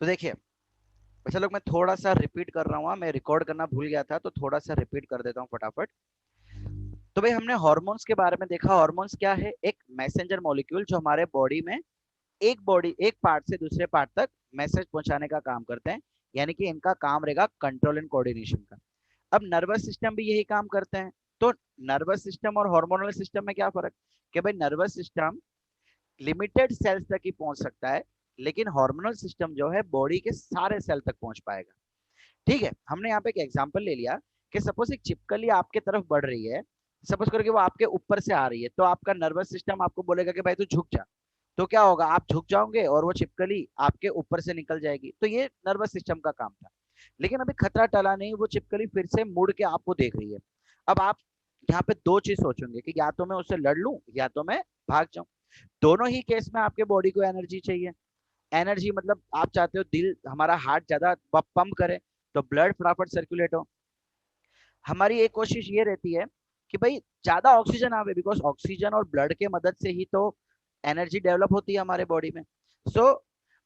तो देखिए वैसे लोग, मैं थोड़ा सा रिपीट कर रहा हूँ, मैं रिकॉर्ड करना भूल गया था तो थोड़ा सा रिपीट कर देता हूँ फटाफट। तो भाई हमने हॉर्मोन्स के बारे में देखा। हॉर्मोन्स क्या है? एक मैसेंजर मॉलिक्यूल जो हमारे बॉडी एक पार्ट से दूसरे पार्ट तक मैसेज पहुंचाने का काम करते हैं, यानी कि इनका काम रहेगा कंट्रोल एंड कोऑर्डिनेशन का। अब नर्वस सिस्टम भी यही काम करते हैं। तो नर्वस सिस्टम और हार्मोनल सिस्टम में क्या फर्क? कि भाई नर्वस सिस्टम लिमिटेड सेल्स तक ही पहुंच सकता है, लेकिन हार्मोनल सिस्टम जो है बॉडी के सारे सेल तक पहुंच पाएगा। ठीक है, हमने यहाँ पे एक एग्जांपल ले लिया कि सपोज एक छिपकली आपके तरफ बढ़ रही है। सपोज करो कि वो आपके ऊपर से आ रही है, तो आपका नर्वस सिस्टम आपको बोलेगा कि भाई तू झुक जा। तो क्या होगा? आप झुक जाओगे और वो छिपकली आपके ऊपर से निकल जाएगी। तो ये नर्वस सिस्टम का काम था। लेकिन अभी खतरा टला नहीं, वो छिपकली फिर से मुड़ के आपको देख रही है। अब आप यहाँ पे दो चीज सोचोगे कि या तो मैं उससे लड़ लूं या तो मैं भाग जाऊं। दोनों ही केस में आपके बॉडी को एनर्जी चाहिए। एनर्जी मतलब आप चाहते हो दिल हमारा हार्ट ज्यादा पंप करे, तो ब्लड फटाफट सर्कुलेट हो। हमारी एक कोशिश ये रहती है कि भाई ज्यादा ऑक्सीजन आवे, बिकॉज ऑक्सीजन और ब्लड के मदद से ही तो एनर्जी डेवलप होती है हमारे बॉडी में। सो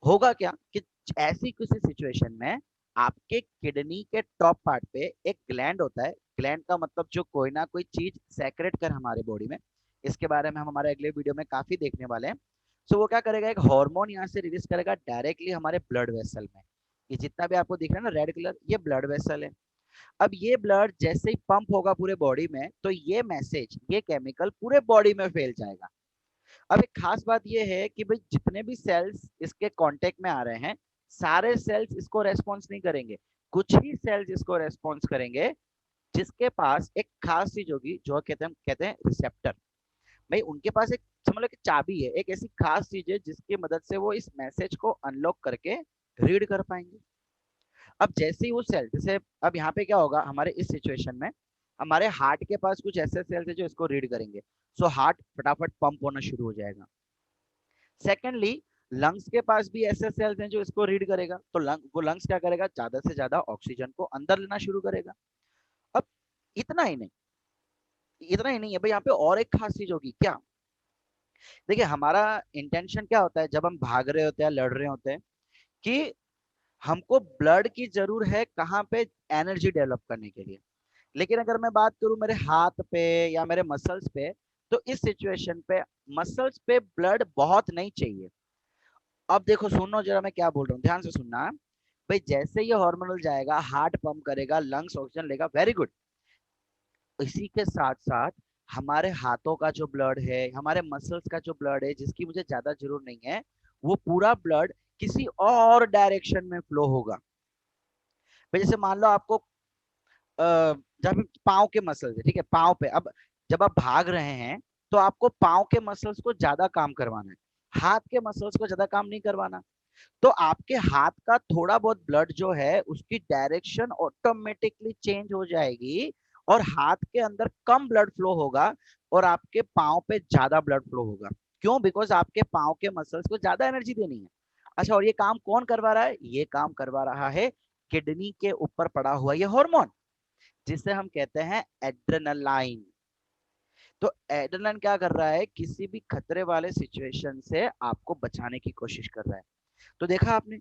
होगा क्या कि ऐसी किसी सिचुएशन में आपके किडनी के टॉप पार्ट पे एक ग्लैंड होता है। ग्लैंड का मतलब जो कोई ना कोई चीज सेक्रेट कर हमारे बॉडी में। इसके बारे में हम हमारे अगले वीडियो में काफी देखने वाले हैं। सो वो क्या करेगा? एक हार्मोन यहाँ से रिलीज करेगा डायरेक्टली हमारे ब्लड वेसल में। ये जितना भी आपको दिख रहा है ना रेड कलर, ये ब्लड वेसल है। अब ये ब्लड जैसे ही पंप होगा पूरे बॉडी में, तो ये मैसेज, ये केमिकल पूरे बॉडी में फैल जाएगा। अब एक खास बात ये है कि भाई जितने भी सेल्स इसके कांटेक्ट में आ रहे हैं, सारे सेल्स इसको रेस्पॉन्स नहीं करेंगे। कुछ ही सेल्स इसको रेस्पॉन्स करेंगे, जिसके पास एक खास चीज होगी जो कहते हैं रिसेप्टर। भाई उनके पास एक, समझ लो कि चाबी है, एक ऐसी खास चीज है जिसकी मदद से वो इस मैसेज को अनलॉक करके रीड कर पाएंगे। अब जैसे ही वो सेल, जैसे अब यहाँ पे क्या होगा हमारे इस सिचुएशन में, हमारे हार्ट के पास कुछ ऐसे सेल्स है जो इसको रीड करेंगे। सो हार्ट फटाफट पंप होना शुरू हो जाएगा। सेकेंडली, लंग्स के पास भी ऐसे सेल्स हैं जो इसको रीड करेगा। तो वो लंग्स क्या करेगा? ज्यादा से ज्यादा ऑक्सीजन को अंदर लेना शुरू करेगा। अब इतना ही नहीं, इतना ही नहीं है भाई, यहाँ पे और एक खास चीज होगी क्या? देखिए हमारा इंटेंशन क्या होता है जब हम भाग रहे होते हैं, लड़ रहे होते हैं, कि हमको ब्लड की जरूर है कहाँ पे? एनर्जी डेवलप करने के लिए। लेकिन अगर मैं बात करूं मेरे हाथ पे या मेरे मसल्स पे, तो इस सिचुएशन पे मसल्स पे ब्लड बहुत नहीं चाहिए। अब देखो, सुनो जरा मैं क्या बोल रहा हूँ, ध्यान से सुनना। भाई जैसे ये हार्मोनल जाएगा, हार्ट पंप करेगा, लंग्स ऑक्सीजन लेगा, वेरी गुड। इसी के साथ साथ हमारे हाथों का जो ब्लड है, हमारे मसल्स का जो ब्लड है, जिसकी मुझे ज्यादा जरूरत नहीं है, वो पूरा ब्लड किसी और डायरेक्शन में फ्लो होगा। भाई जैसे मान लो आपको जब पाँव के मसल्स है, ठीक है, पाँव पे, अब जब आप भाग रहे हैं तो आपको पाँव के मसल्स को ज्यादा काम करवाना है, हाथ के मसल्स को ज्यादा काम नहीं करवाना। तो आपके हाथ का थोड़ा बहुत ब्लड जो है उसकी डायरेक्शन ऑटोमेटिकली चेंज हो जाएगी, और हाथ के अंदर कम ब्लड फ्लो होगा और आपके पाँव पे ज्यादा ब्लड फ्लो होगा। क्यों? बिकॉज आपके पाँव के मसल्स को ज्यादा एनर्जी देनी है। अच्छा, और ये काम कौन करवा रहा है? ये काम करवा रहा है किडनी के ऊपर पड़ा हुआ ये हार्मोन, जिसे हम कहते हैं एड्रेनालाइन। तो एड्रेनालाइन क्या कर रहा है? किसी भी खतरे वाले सिचुएशन से आपको बचाने की कोशिश कर रहा है। तो देखा आपने,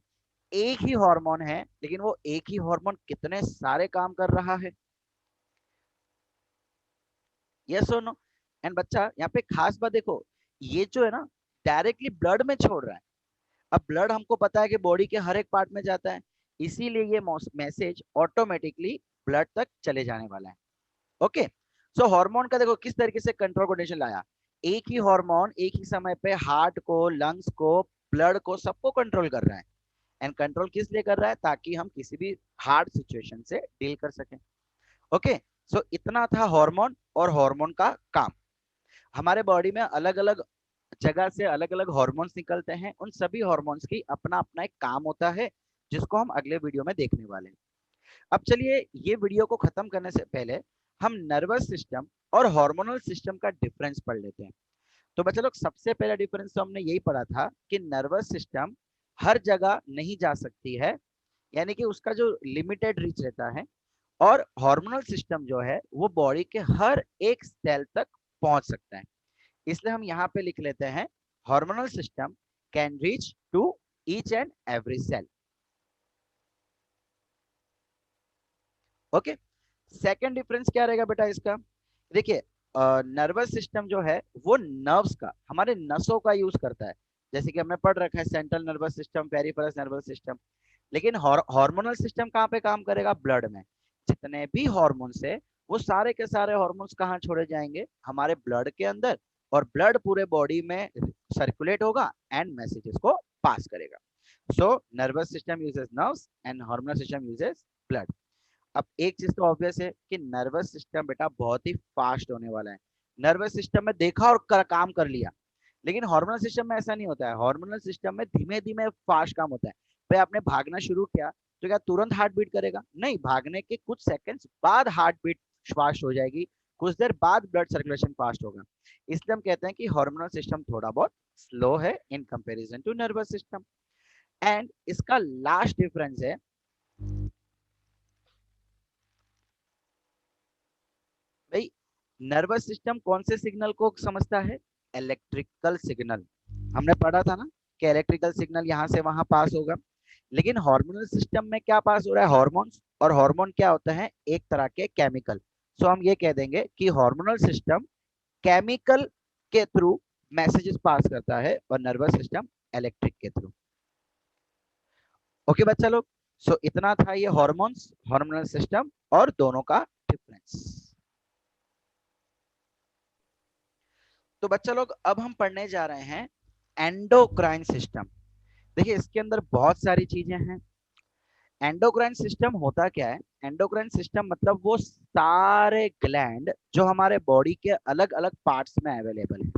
एक ही हार्मोन है लेकिन वो एक ही हार्मोन कितने सारे काम कर रहा है। यस और नो? एंड बच्चा यहाँ पे खास बात देखो, ये जो है ना डायरेक्टली ब्लड में छोड़ रहा है। अब ब्लड हमको पता है कि बॉडी के हर एक पार्ट में जाता है, इसीलिए ये मैसेज ऑटोमेटिकली ब्लड तक चले जाने वाला है। ओके। सो हार्मोन का देखो किस तरीके से कंट्रोल कोऑर्डिनेशन लाया। एक ही हार्मोन एक ही समय पे हार्ट को, लंग्स को, ब्लड को, सबको कंट्रोल कर रहा है। एंड कंट्रोल किस लिए कर रहा है? ताकि हम किसी भी हार्ड सिचुएशन से डील कर सकें। ओके। सो इतना था हार्मोन और हार्मोन का काम। हमारे बॉडी में अलग अलग जगह से अलग अलग हार्मोन्स निकलते हैं, उन सभी हार्मोन्स की अपना अपना एक काम होता है, जिसको हम अगले वीडियो में देखने वाले हैं। अब चलिए ये वीडियो को खत्म करने से पहले हम नर्वस सिस्टम और हार्मोनल सिस्टम का डिफरेंस पढ़ लेते हैं। तो बच्चे लोग, सबसे पहला डिफरेंस तो हमने यही पढ़ा था कि नर्वस सिस्टम हर जगह नहीं जा सकती है, यानी कि उसका जो लिमिटेड रीच रहता है, और हार्मोनल सिस्टम जो है वो बॉडी के हर एक सेल तक पहुंच सकता है। इसलिए हम यहाँ पे लिख लेते हैं hormonal system can reach to each and every cell. Okay, second difference क्या रहेगा बेटा इसका? देखिए, नर्वस सिस्टम जो है वो नर्व्स का, हमारे नसों का यूज करता है। जैसे कि हमने पढ़ रखा है central nervous system, peripheral nervous system. लेकिन हार्मोनल सिस्टम कहाँ पे काम करेगा? ब्लड में। जितने भी हार्मोन्स है वो सारे के सारे हार्मोन्स कहाँ छोड़े जाएंगे? हमारे ब्लड के अंदर, और ब्लड पूरे बॉडी में सर्कुलेट होगा एंड मैसेजेस को पास करेगा। So nervous system uses nerves and hormonal system uses blood. अब एक चीज तो ऑब्वियस है कि नर्वस सिस्टम बेटा बहुत ही फास्ट होने वाला है। नर्वस सिस्टम में देखा और काम कर लिया। लेकिन हार्मोनल सिस्टम में ऐसा नहीं होता है। हार्मोनल सिस्टम में धीमे धीमे फास्ट काम होता है। भाई आपने भागना शुरू किया तो क्या तुरंत हार्ट बीट करेगा? नहीं, भागने के कुछ सेकंड्स बाद हार्ट बीट फास्ट हो जाएगी, कुछ देर बाद ब्लड सर्कुलेशन फास्ट होगा। इसलिए हम कहते हैं कि हार्मोनल सिस्टम थोड़ा बहुत स्लो है in comparison to nervous system. And इसका लास्ट डिफरेंस है, भाई नर्वस सिस्टम कौन से सिग्नल को समझता है? Electrical signal. हमने पढ़ा था ना कि इलेक्ट्रिकल सिग्नल यहाँ से वहां पास होगा। लेकिन हार्मोनल सिस्टम में क्या पास हो रहा है? हार्मोन्स। और हार्मोन क्या होता है? एक तरह के केमिकल। सो हम ये कह देंगे कि हार्मोनल सिस्टम केमिकल के थ्रू मैसेजेस पास करता है और नर्वस सिस्टम इलेक्ट्रिक के थ्रू। ओके बच्चा लोग, सो इतना था ये हार्मोन्स, हार्मोनल सिस्टम और दोनों का डिफरेंस। तो बच्चा लोग अब हम पढ़ने जा रहे हैं एंडोक्राइन सिस्टम। देखिए इसके अंदर बहुत सारी चीजें हैं। एंडोक्राइन सिस्टम होता क्या है? एंडोक्राइन सिस्टम मतलब वो सारे ग्लैंड जो हमारे बॉडी के अलग अलग पार्ट्स में अवेलेबल है।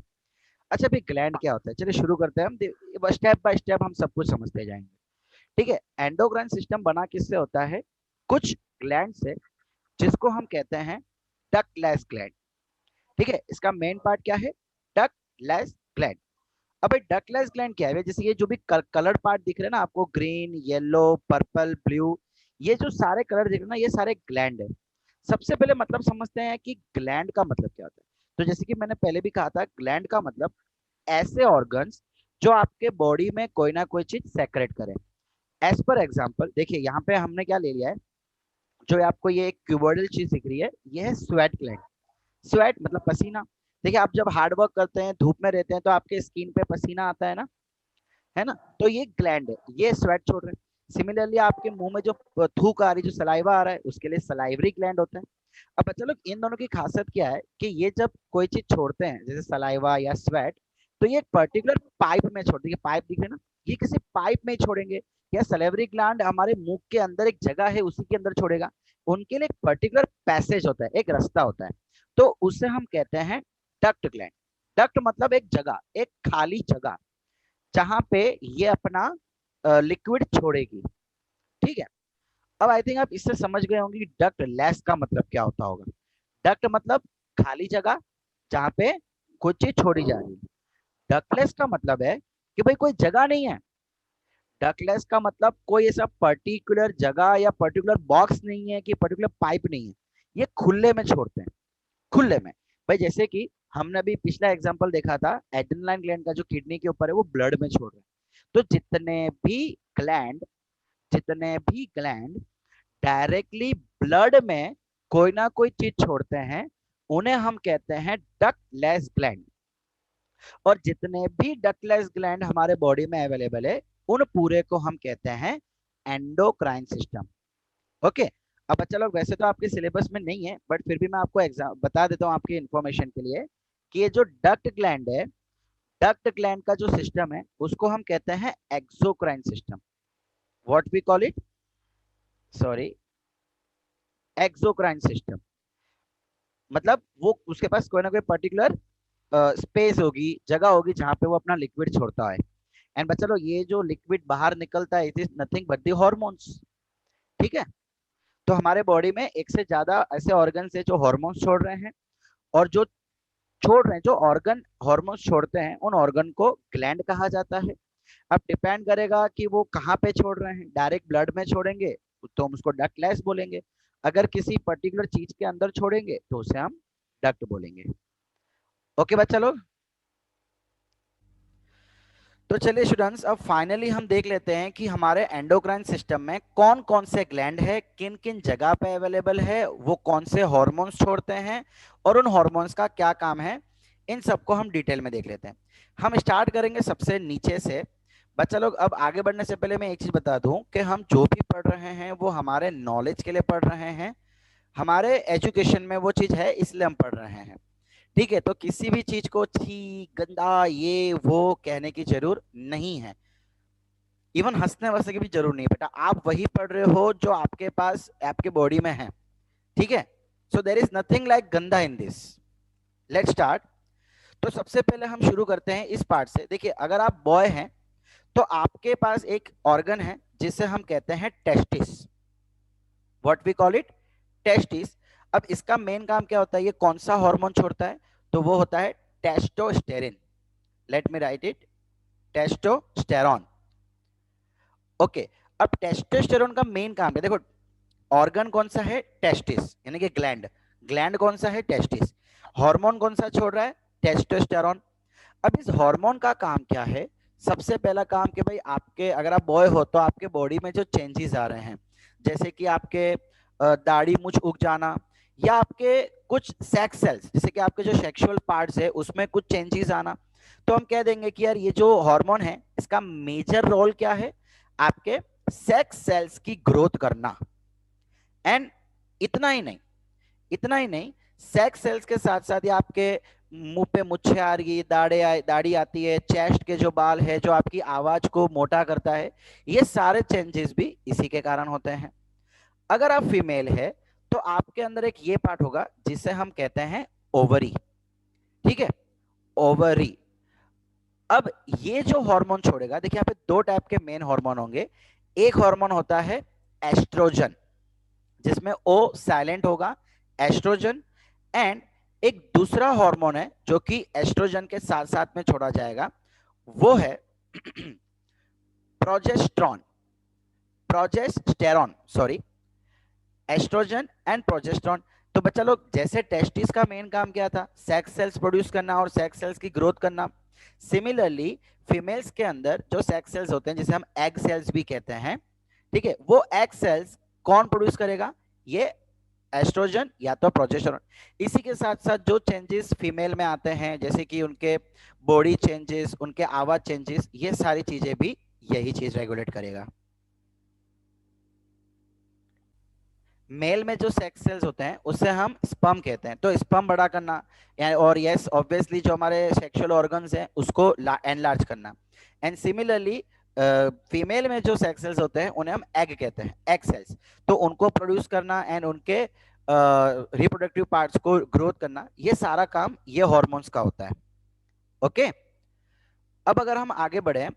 अच्छा भाई ग्लैंड क्या होता है? चलिए शुरू करते हैं हम, स्टेप बाय स्टेप हम सब कुछ समझते जाएंगे। ठीक है, एंडोक्राइन सिस्टम बना किससे होता है? कुछ ग्लैंड से, जिसको हम कहते हैं डक्टलेस ग्लैंड। ठीक है, इसका मेन पार्ट क्या है? Ductless gland. अब डकलेस ग्लैंड क्या है? जैसे ये जो भी कलर पार्ट दिख रहे हैं ना आपको, ग्रीन, येलो, पर्पल, ब्लू, ये जो सारे कलर दिख रहे हैं ना, ये सारे ग्लैंड है। सबसे पहले मतलब समझते हैं कि ग्लैंड का मतलब क्या होता है। तो जैसे कि मैंने पहले भी कहा था, ग्लैंड का मतलब ऐसे ऑर्गन्स जो आपके बॉडी में कोई ना कोई चीज सेक्रेट करे। एज पर एग्जाम्पल देखिए यहाँ पे हमने क्या ले लिया है, जो आपको ये एक क्यूबोइडल चीज दिख रही है, ये है स्वेट ग्लैंड। स्वेट मतलब पसीना। देखिए आप जब हार्ड वर्क करते हैं, धूप में रहते हैं, तो आपके स्किन पे पसीना आता है ना? तो ये ग्लैंड है, ये स्वेट छोड़ रहे हैं। सिमिलरली आपके मुंह में जो थूक आ रही, जो सलाइवा आ रहा है, उसके लिए सलाइवरी ग्लैंड होता है। अब चलो इन दोनों की खासियत क्या है कि ये जब कोई चीज छोड़ते हैं जैसे सलाइवा या स्वेट, तो ये एक पर्टिकुलर पाइप में छोड़ते हैं। पाइप दिख रहे ना, ये किसी पाइप में ही छोड़ेंगे। या सलेवरी ग्लैंड हमारे मुंह के अंदर एक जगह है, उसी के अंदर छोड़ेगा। उनके लिए एक पर्टिकुलर पैसेज होता है, एक रास्ता होता है। तो उसे हम कहते हैं डक्ट ग्लैंड। डक्ट मतलब एक जगह, एक खाली जगह, जहां पे ये अपना लिक्विड छोड़ेगी। ठीक है, अब आई थिंक आप इससे समझ गए होंगे कि डक्ट लेस का मतलब क्या होता होगा। डक्ट मतलब खाली जगह जहां पे कुछ चीज छोड़ी जा रही है। डक्टलेस का मतलब है कि भाई कोई जगह नहीं है। डक्टलेस का मतलब कोई ऐसा पर्टिकुलर जगह या पर्टिकुलर बॉक्स नहीं है कि पर्टिकुलर पाइप नहीं है। ये खुले में छोड़ते हैं, खुले में। भाई जैसे कि हमने अभी पिछला एग्जांपल देखा था, एड्रेनलाइन ग्लैंड का जो किडनी के ऊपर है, वो ब्लड में छोड़ रहे हैं। तो ग्लैंड जितने भी ग्लैंड डायरेक्टली ब्लड में कोई ना कोई चीज छोड़ते हैं, उन्हें हम कहते हैं डक्टलेस ग्लैंड। और जितने भी डक्टलेस ग्लैंड हमारे बॉडी में अवेलेबल है, उन पूरे को हम कहते हैं एंडोक्राइन सिस्टम। ओके, अब बच्चा लोग वैसे तो आपके सिलेबस में नहीं है, बट फिर भी मैं आपको एग्जाम बता देता हूँ आपकी इंफॉर्मेशन के लिए, कि ये जो डक्ट ग्लैंड है, डक्ट ग्लैंड का जो सिस्टम है, उसको हम कहते हैं exocrine system. What we call it? Sorry, exocrine system. मतलब वो उसके पास कोई ना कोई पर्टिकुलर स्पेस होगी, जगह होगी, जहां पे वो अपना लिक्विड छोड़ता है। एंड बच्चा लोग ये जो लिक्विड बाहर निकलता है, it is nothing but the hormones. ठीक है, तो हमारे बॉडी में एक से ज्यादा ऐसे ऑर्गन है जो हॉर्मोन्स छोड़ रहे हैं। और जो छोड़ रहे हैं, जो ऑर्गन हॉर्मोन्स छोड़ते हैं, उन ऑर्गन को ग्लैंड कहा जाता है। अब डिपेंड करेगा कि वो कहाँ पे छोड़ रहे हैं। डायरेक्ट ब्लड में छोड़ेंगे तो हम उसको डक्टलेस बोलेंगे। अगर किसी पर्टिकुलर चीज के अंदर छोड़ेंगे तो उसे हम डक्ट बोलेंगे। ओके बच्चा लोग, तो चलिए स्टूडेंट्स, अब फाइनली हम देख लेते हैं कि हमारे एंडोक्राइन सिस्टम में कौन कौन से ग्लैंड है, किन किन जगह पे अवेलेबल है, वो कौन से हार्मोन्स छोड़ते हैं और उन हार्मोन्स का क्या काम है। इन सबको हम डिटेल में देख लेते हैं। हम स्टार्ट करेंगे सबसे नीचे से। बच्चा लोग, अब आगे बढ़ने से पहले मैं एक चीज बता दूं कि हम जो भी पढ़ रहे हैं वो हमारे नॉलेज के लिए पढ़ रहे हैं, हमारे एजुकेशन में वो चीज है इसलिए हम पढ़ रहे हैं। ठीक है, तो किसी भी चीज को छी गंदा ये वो कहने की जरूर नहीं है, इवन हंसने वसने की भी जरूर नहीं बेटा। आप वही पढ़ रहे हो जो आपके पास आपके बॉडी में है। ठीक है, so there is nothing like गंदा इन दिस। Let's start. तो सबसे पहले हम शुरू करते हैं इस पार्ट से। देखिए, अगर आप बॉय हैं तो आपके पास एक ऑर्गन है जिसे हम कहते हैं testis. What we call it, testis. अब इसका मेन काम क्या होता है, ये कौन सा हार्मोन छोड़ता है, तो वो होता है testosterone. Let me write it, testosterone. Okay, अब टेस्टोस्टेरोन का मेन काम है, देखो ऑर्गन कौन सा है, टेस्टिस, यानी कि ग्लैंड। ग्लैंड कौन सा है, टेस्टिस। हार्मोन कौन सा छोड़ रहा है, टेस्टोस्टेरोन। अब इस हार्मोन का काम क्या है, सबसे पहला काम कि भाई आपके, अगर आप बॉय हो तो आपके बॉडी में जो चेंजेस आ रहे हैं, जैसे कि आपके दाढ़ी मूंछ उग जाना, या आपके कुछ सेक्स सेल्स, जैसे कि आपके जो सेक्सुअल पार्ट्स है उसमें कुछ चेंजेस आना, तो हम कह देंगे कि यार ये जो हार्मोन है इसका मेजर रोल क्या है, आपके सेक्स सेल्स की ग्रोथ करना। एंड इतना ही नहीं, इतना ही नहीं, सेक्स सेल्स के साथ साथ ये आपके मुंह पे मुच्छे आ रही, दाढ़ी आती है, चेस्ट के जो बाल है जो आपकी आवाज को मोटा करता है, ये सारे चेंजेस भी इसी के कारण होते हैं। अगर आप फीमेल है तो आपके अंदर एक ये पार्ट होगा जिसे हम कहते हैं ओवरी। ठीक है, ओवरी। अब ये जो हार्मोन छोड़ेगा, देखिए यहाँ पे दो टाइप के मेन हार्मोन होंगे। एक हार्मोन होता है एस्ट्रोजन, जिसमें ओ साइलेंट होगा, एस्ट्रोजन। एंड एक दूसरा हार्मोन है जो कि एस्ट्रोजन के साथ साथ में छोड़ा जाएगा, वो है progesterone, progesterone, sorry, estrogen and progesterone. तो बच्चा लोग, जैसे टेस्टिस का मेन काम क्या था, सेक्स सेल्स प्रोड्यूस करना और सेक्स सेल्स की ग्रोथ करना, सिमिलरली फीमेल्स के अंदर जो सेक्स सेल्स होते हैं जिसे हम एग सेल्स भी कहते हैं, ठीक है, वो एग सेल्स कौन प्रोड्यूस करेगा, ये एस्ट्रोजन या तो प्रोजेस्टेरोन। इसी के साथ साथ जो चेंजेस फीमेल में आते हैं, जैसे कि उनके बॉडी चेंजेस, उनके आवाज चेंजेस, ये सारी चीजें भी यही चीज रेगुलेट करेगा। मेल में जो सेक्स सेल्स होते हैं उसे हम स्पर्म कहते हैं, तो स्पर्म बड़ा करना, और यस ऑब्वियसली जो हमारे सेक्सुअल ऑर्गन्स हैं उसको एनलार्ज करना। एंड सिमिलरली फीमेल में जो सेक्स सेल्स होते हैं उन्हें हम एग कहते हैं, एग सेल्स, तो उनको प्रोड्यूस करना एंड उनके रिप्रोडक्टिव पार्ट्स को ग्रोथ करना, ये सारा काम ये हॉर्मोन्स का होता है। ओके, अब अगर हम आगे बढ़े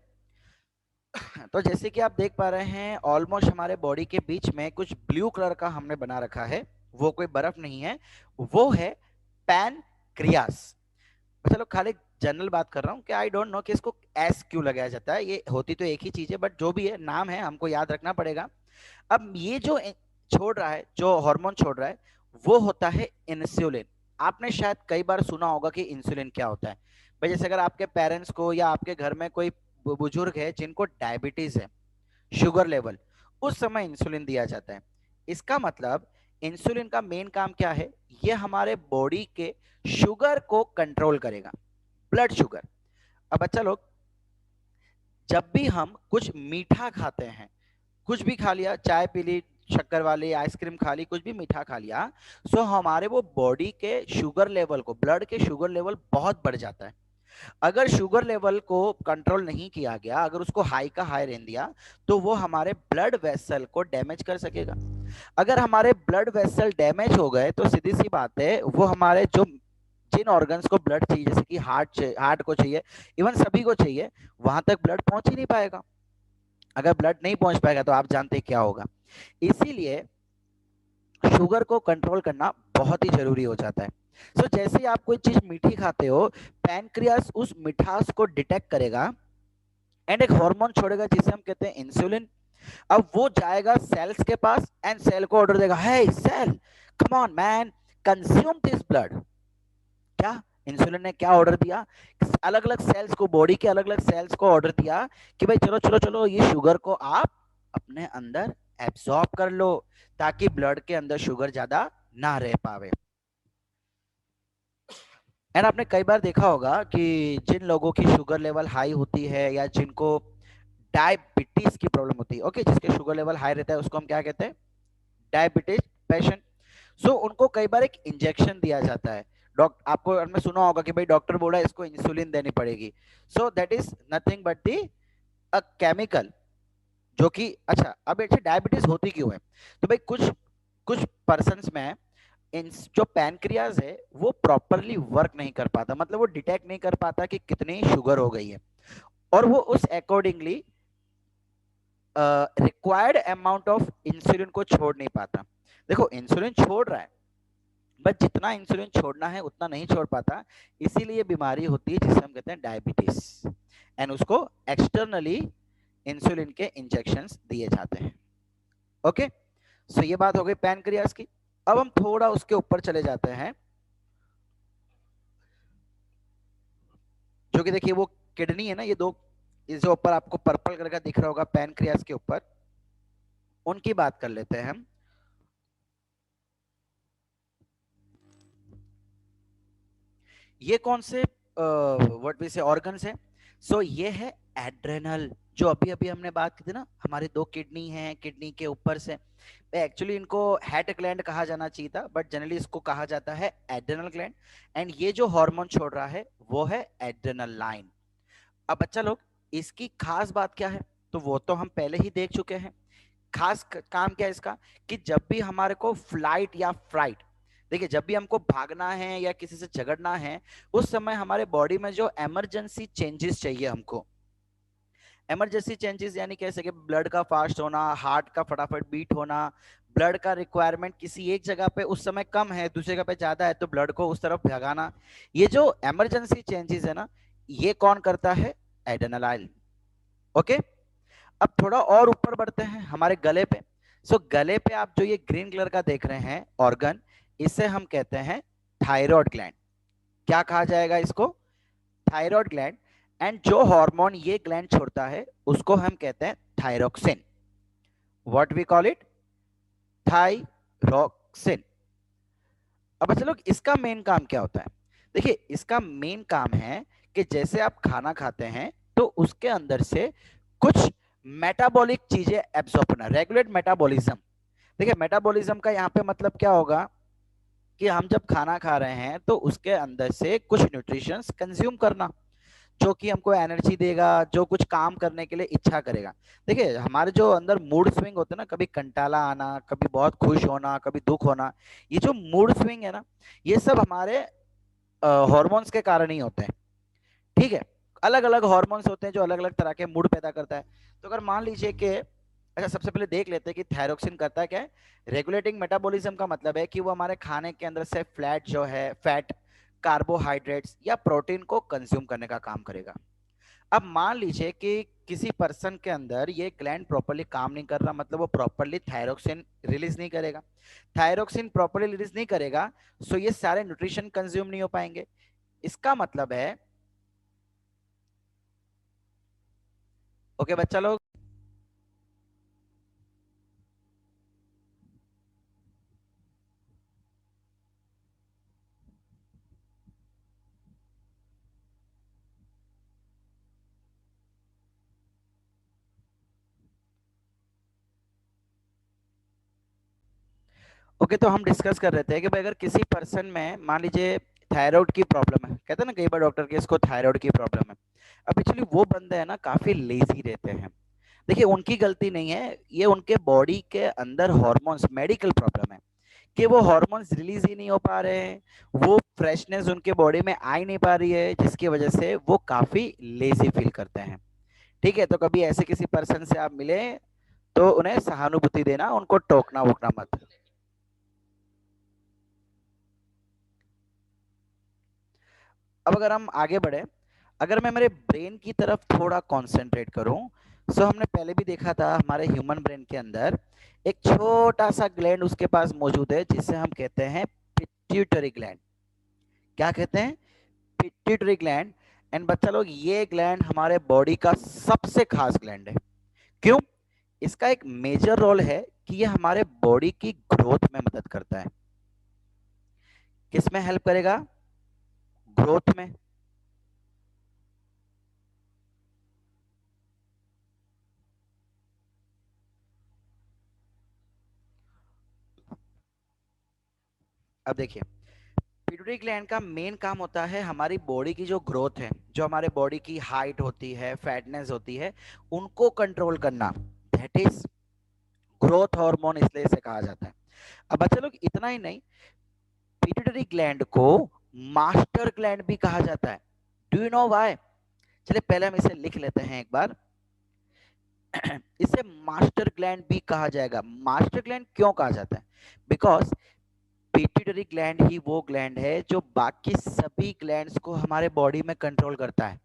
तो जैसे कि आप देख पा रहे हैं, ऑलमोस्ट हमारे बॉडी के बीच में कुछ ब्लू कलर का हमने बना रखा है, वो कोई बर्फ नहीं है, वो है पैनक्रियास। चलो खाली जनरल बात कर रहा हूँ कि आई डोंट नो कि इसको एस क्यों लगाया जाता है, ये होती तो एक ही चीज है, बट जो भी है नाम है हमको याद रखना पड़ेगा। अब ये जो छोड़ रहा है, जो हार्मोन छोड़ रहा है, वो होता है इंसुलिन। आपने शायद कई बार सुना होगा कि इंसुलिन क्या होता है। भाई जैसे अगर आपके पेरेंट्स को या आपके घर में कोई बुजुर्ग है जिनको डायबिटीज है, शुगर लेवल, उस समय इंसुलिन दिया जाता है। इसका मतलब इंसुलिन का मेन काम क्या है, ये हमारे बॉडी के शुगर को कंट्रोल करेगा, ब्लड शुगर। अब बच्चा लोग, जब भी हम कुछ मीठा खाते हैं, कुछ भी खा लिया, चाय पी ली, शक्कर वाली आइसक्रीम खा ली, कुछ भी मीठा खा लिया, सो हमारे वो बॉडी के शुगर लेवल को, ब्लड के शुगर लेवल बहुत बढ़ जाता है। अगर शुगर लेवल को कंट्रोल नहीं किया गया, अगर उसको हाई का हाई रहने दिया, तो वो हमारे ब्लड वेसल को डैमेज कर सकेगा। अगर हमारे ब्लड वेसल डैमेज हो गए तो सीधी सी बात है, वो हमारे जो जिन ऑर्गन्स को ब्लड चाहिए, जैसे कि हार्ट को चाहिए, इवन सभी को चाहिए, वहां तक ब्लड पहुंच ही नहीं पाएगा। अगर ब्लड नहीं पहुंच पाएगा तो आप जानते हैं क्या होगा। इसीलिए शुगर को कंट्रोल करना बहुत ही जरूरी हो जाता है। सो जैसे ही आप कोई चीज मीठी खाते हो, पैनक्रियास उस मिठास को डिटेक्ट करेगा एंड एक हार्मोन छोड़ेगा जिसे हम कहते हैं इंसुलिन। अब वो जाएगा सेल्स के पास एंड सेल को ऑर्डर देगा, hey cell, come on man, consume this blood. क्या इंसुलिन ने क्या ऑर्डर दिया, अलग अलग सेल्स को, बॉडी के अलग अलग सेल्स को ऑर्डर दिया कि भाई चलो चलो चलो ये शुगर को आप अपने अंदर एब्सॉर्ब कर लो, ताकि ब्लड के अंदर शुगर ज्यादा ना रह पावे। एंड आपने कई बार देखा होगा कि जिन लोगों की शुगर लेवल हाई होती है या जिनको डायबिटीज की प्रॉब्लम होती है, ओके, जिसके शुगर लेवल हाई रहता है उसको हम क्या कहते हैं, डायबिटीज पेशेंट। सो उनको कई बार एक इंजेक्शन दिया जाता है। डॉक्टर, आपको आपने सुना होगा कि भाई डॉक्टर बोला इसको इंसुलिन देनी पड़ेगी। So that is nothing but the a chemical, जो कि अच्छा, अब ऐसे डायबिटीज होती क्यों है, तो भाई कुछ कुछ पर्सन्स में इन जो पैनक्रियाज है वो प्रॉपरली वर्क नहीं कर पाता, मतलब वो डिटेक्ट नहीं कर पाता कि कितनी शुगर हो गई है, और वो उस accordingly required amount of insulin को छोड़ नहीं पाता। देखो इंसुलिन छोड़ रहा है, बट जितना इंसुलिन छोड़ना है उतना नहीं छोड़ पाता, इसीलिए बीमारी होती है जिसे हम कहते हैं डायबिटीज, एंड उसको एक्सटर्नली इंसुलिन के इंजेक्शंस दिए जाते हैं। ओके, सो ये बात हो गई पैनक्रियाज की। अब हम थोड़ा उसके ऊपर चले जाते हैं, जो कि देखिए वो किडनी है ना, ये दो, इस जो ऊपर आपको पर्पल कलर का दिख रहा होगा पैनक्रियाज के ऊपर, उनकी बात कर लेते हैं हम। ये कौन से व्हाट वी से ऑर्गन्स है, सो ये है एड्रेनल, जो अभी अभी हमने बात की थी ना, हमारे दो किडनी हैं, किडनी के ऊपर से एक्चुअली इनको हेड ग्लैंड कहा जाना चाहिए था, बट जनरली इसको कहा जाता है एड्रेनल ग्लैंड। एंड ये जो हार्मोन छोड़ रहा है वो है एड्रेनल लाइन। अब बच्चा लोग, इसकी खास बात क्या है, तो वो तो हम पहले ही देख चुके हैं। खास काम क्या है इसका, कि जब भी हमारे को फ्लाइट या फ्राइट, देखिए जब भी हमको भागना है या किसी से झगड़ना है, उस समय हमारे बॉडी में जो इमरजेंसी चेंजेस चाहिए हमको, इमरजेंसी चेंजेस यानी कैसे कि ब्लड का फास्ट होना, हार्ट का फटाफट बीट होना, ब्लड का रिक्वायरमेंट किसी एक जगह पे उस समय कम है, दूसरी जगह पे ज्यादा है, तो ब्लड को उस तरफ भगाना, ये जो इमरजेंसी चेंजेस है ना, ये कौन करता है, एड्रेनालाइन। ओके, अब थोड़ा और ऊपर बढ़ते हैं हमारे गले पे। सो गले पे आप जो ये ग्रीन कलर का देख रहे हैं ऑर्गन, इसे हम कहते हैं थायराइड ग्लैंड। क्या कहा जाएगा इसको, थायराइड ग्लैंड। एंड जो हार्मोन ये ग्लैंड छोड़ता है उसको हम कहते हैं thyroxine. What we call it, thyroxine. अब चलो इसका मेन काम क्या होता है, देखिए इसका मेन काम है कि जैसे आप खाना खाते हैं तो उसके अंदर से कुछ मेटाबॉलिक चीजें एब्सॉर्ब करना, रेगुलेट मेटाबॉलिज्म। देखिए मेटाबॉलिज्म का यहाँ पे मतलब क्या होगा, कि हम जब खाना खा रहे हैं तो उसके अंदर से कुछ न्यूट्रिशंस कंज्यूम करना, जो कि हमको एनर्जी देगा, जो कुछ काम करने के लिए इच्छा करेगा। देखिए हमारे जो अंदर मूड स्विंग होते हैं ना, कभी कंटाला आना, कभी बहुत खुश होना, कभी दुख होना, ये जो मूड स्विंग है ना, ये सब हमारे हॉर्मोन्स के कारण ही होते हैं। ठीक है, अलग अलग हॉर्मोन्स होते हैं जो अलग अलग तरह के मूड पैदा करता है। तो अगर मान लीजिए कि, अच्छा सबसे पहले देख लेते हैं कि थायरोक्सिन करता है क्या है। रेगुलेटिंग मेटाबॉलिज्म का मतलब है कि वो हमारे खाने के अंदर से फ्लैट जो है, फैट, कार्बोहाइड्रेट्स या प्रोटीन को कंज्यूम करने का काम करेगा। अब मान लीजिए कि किसी पर्सन के अंदर ये ग्लैंड प्रॉपर्ली काम नहीं कर रहा, मतलब वो प्रॉपर्ली थायरोक्सिन रिलीज नहीं करेगा, थायरोक्सिन प्रॉपर्ली रिलीज नहीं करेगा, सो ये सारे न्यूट्रिशन कंज्यूम नहीं हो पाएंगे। इसका मतलब है, ओके बच्चा लोग, ओके, तो हम डिस्कस कर रहे थे कि भाई अगर किसी पर्सन में मान लीजिए थायराइड की प्रॉब्लम है, कहते हैं ना कई बार डॉक्टर के इसको थायराइड की प्रॉब्लम है। अब एक्चुअली वो बंदे हैं ना काफी लेजी रहते हैं। देखिए उनकी गलती नहीं है, ये उनके बॉडी के अंदर हॉर्मोन्स, मेडिकल प्रॉब्लम है कि वो हॉर्मोन्स रिलीज ही नहीं हो पा रहे हैं, वो फ्रेशनेस उनके बॉडी में आ ही नहीं पा रही है, जिसकी वजह से वो काफी लेजी फील करते हैं। ठीक है, तो कभी ऐसे किसी पर्सन से आप मिले तो उन्हें सहानुभूति देना, उनको टोकना वोकना मत। अब अगर हम आगे बढ़े, अगर मैं मेरे ब्रेन की तरफ थोड़ा कंसंट्रेट करूं, सो हमने पहले भी देखा था हमारे ह्यूमन ब्रेन के अंदर एक छोटा सा ग्लैंड उसके पास मौजूद है जिसे हम कहते हैं पिट्यूटरी ग्लैंड। क्या कहते हैं, पिट्यूटरी ग्लैंड। एंड बच्चा लोग ये ग्लैंड हमारे बॉडी का सबसे खास ग्लैंड है। क्यों? इसका एक मेजर रोल है कि ये हमारे बॉडी की ग्रोथ में मदद करता है। किस में हेल्प करेगा? ग्रोथ में। अब देखिए, पिट्यूटरी ग्लैंड का मेन काम होता है हमारी बॉडी की जो ग्रोथ है, जो हमारे बॉडी की हाइट होती है, फैटनेस होती है, उनको कंट्रोल करना। दैट इज ग्रोथ हार्मोन, इसलिए इसे कहा जाता है। अब बच्चे लोग इतना ही नहीं, पिट्यूटरी ग्लैंड को मास्टर ग्लैंड भी कहा जाता है। Do you know why? चलिए पहले हम इसे लिख लेते हैं एक बार। इसे मास्टर ग्लैंड भी कहा जाएगा। मास्टर ग्लैंड क्यों कहा जाता है? बिकॉज पिट्यूटरी ग्लैंड ही वो ग्लैंड है जो बाकी सभी ग्लैंड्स को हमारे बॉडी में कंट्रोल करता है।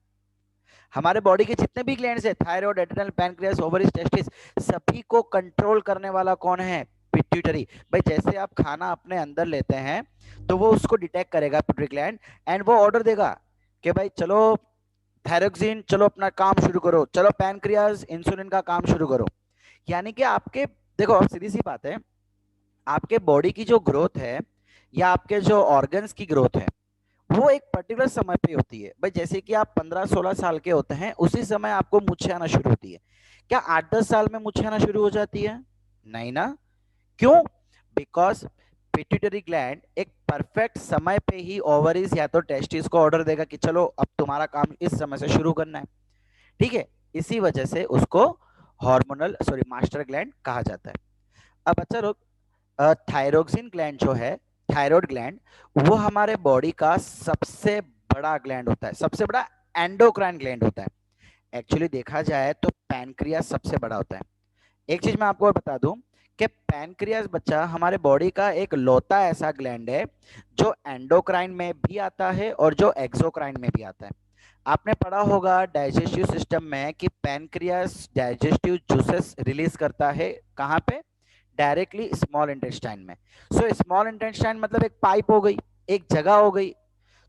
हमारे बॉडी के जितने भी ग्लैंड्स है, thyroid, adrenal, pancreas, ovaries, testis, सभी को कंट्रोल करने वाला कौन है? पिट्यूटरी। भाई जैसे आप खाना अपने अंदर लेते हैं तो वो उसको डिटेक्ट करेगा पिट्यूटरी ग्लैंड, एंड वो ऑर्डर देगा कि भाई चलो थायरोक्सिन, चलो अपना काम शुरू करो, चलो पैनक्रियास, इंसुलिन का काम शुरू करो। यानी कि आपके, देखो सीधी सी बात है, आपके बॉडी की जो ग्रोथ है या आपके जो ऑर्गन्स की ग्रोथ है वो एक पर्टिकुलर समय पे होती है। भाई जैसे कि आप 15-16 साल के होते हैं, उसी समय आपको मूछें आना शुरू होती है। क्या 8-10 साल में मूछें आना शुरू हो जाती है? नहीं ना। क्यों? बिकॉज पिट्यूटरी ग्लैंड एक परफेक्ट समय पे ही ओवरीज या तो टेस्टिस को ऑर्डर देगा कि चलो अब तुम्हारा काम इस समय से शुरू करना है। ठीक है, इसी वजह से उसको हार्मोनल सॉरी मास्टर ग्लैंड कहा जाता है। अब बच्चा लोग, थायरोक्सिन ग्लैंड जो है, थायराइड ग्लैंड, वो हमारे बॉडी का सबसे बड़ा ग्लैंड होता है, सबसे बड़ा एंडोक्राइन ग्लैंड होता है। एक्चुअली देखा जाए तो पैनक्रियास सबसे बड़ा होता है। एक चीज मैं आपको और बता दूं कि पैनक्रियास बच्चा हमारे बॉडी का एक लौता ऐसा ग्लैंड है जो एंडोक्राइन में भी आता है और जो एक्सोक्राइन में भी आता है। आपने पढ़ा होगा डाइजेस्टिव सिस्टम में कि पैनक्रियास डाइजेस्टिव जूसेस रिलीज करता है। कहाँ पे? डायरेक्टली स्मॉल इंटेस्टाइन में। सो स्मॉल इंटेस्टाइन मतलब एक पाइप हो गई, एक जगह हो गई,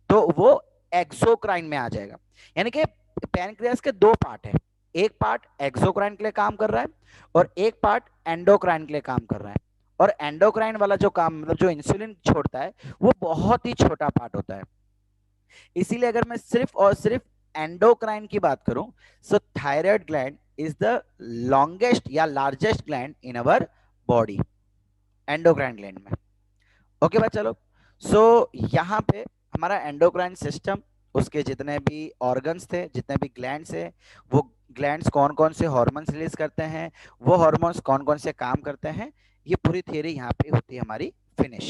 तो वो एक्सोक्राइन में आ जाएगा। यानी कि पैनक्रियास के दो पार्ट है, एक पार्ट एक्सोक्राइन के लिए काम कर रहा है और एक पार्ट एंडोक्राइन के लिए काम कर रहा है। और एंडोक्राइन वाला जो काम मतलब जो इंसुलिन छोड़ता है वो बहुत ही छोटा पार्ट होता है। इसीलिए अगर मैं सिर्फ और सिर्फ एंडोक्राइन की बात करूं, so thyroid gland is the longest या largest gland in our body, endocrine gland में। ओके बात, चलो। सो यहाँ पे हमारा एंडोक्राइन सिस्टम, उसके जितने भी ऑर्गन्स थे, जितने भी ग्लैंड्स है, वो ग्लैंड्स कौन कौन से हार्मोन्स रिलीज करते हैं, वो हार्मोन्स कौन कौन से काम करते हैं, ये पूरी थियरी यहाँ पे होती है हमारी फिनिश।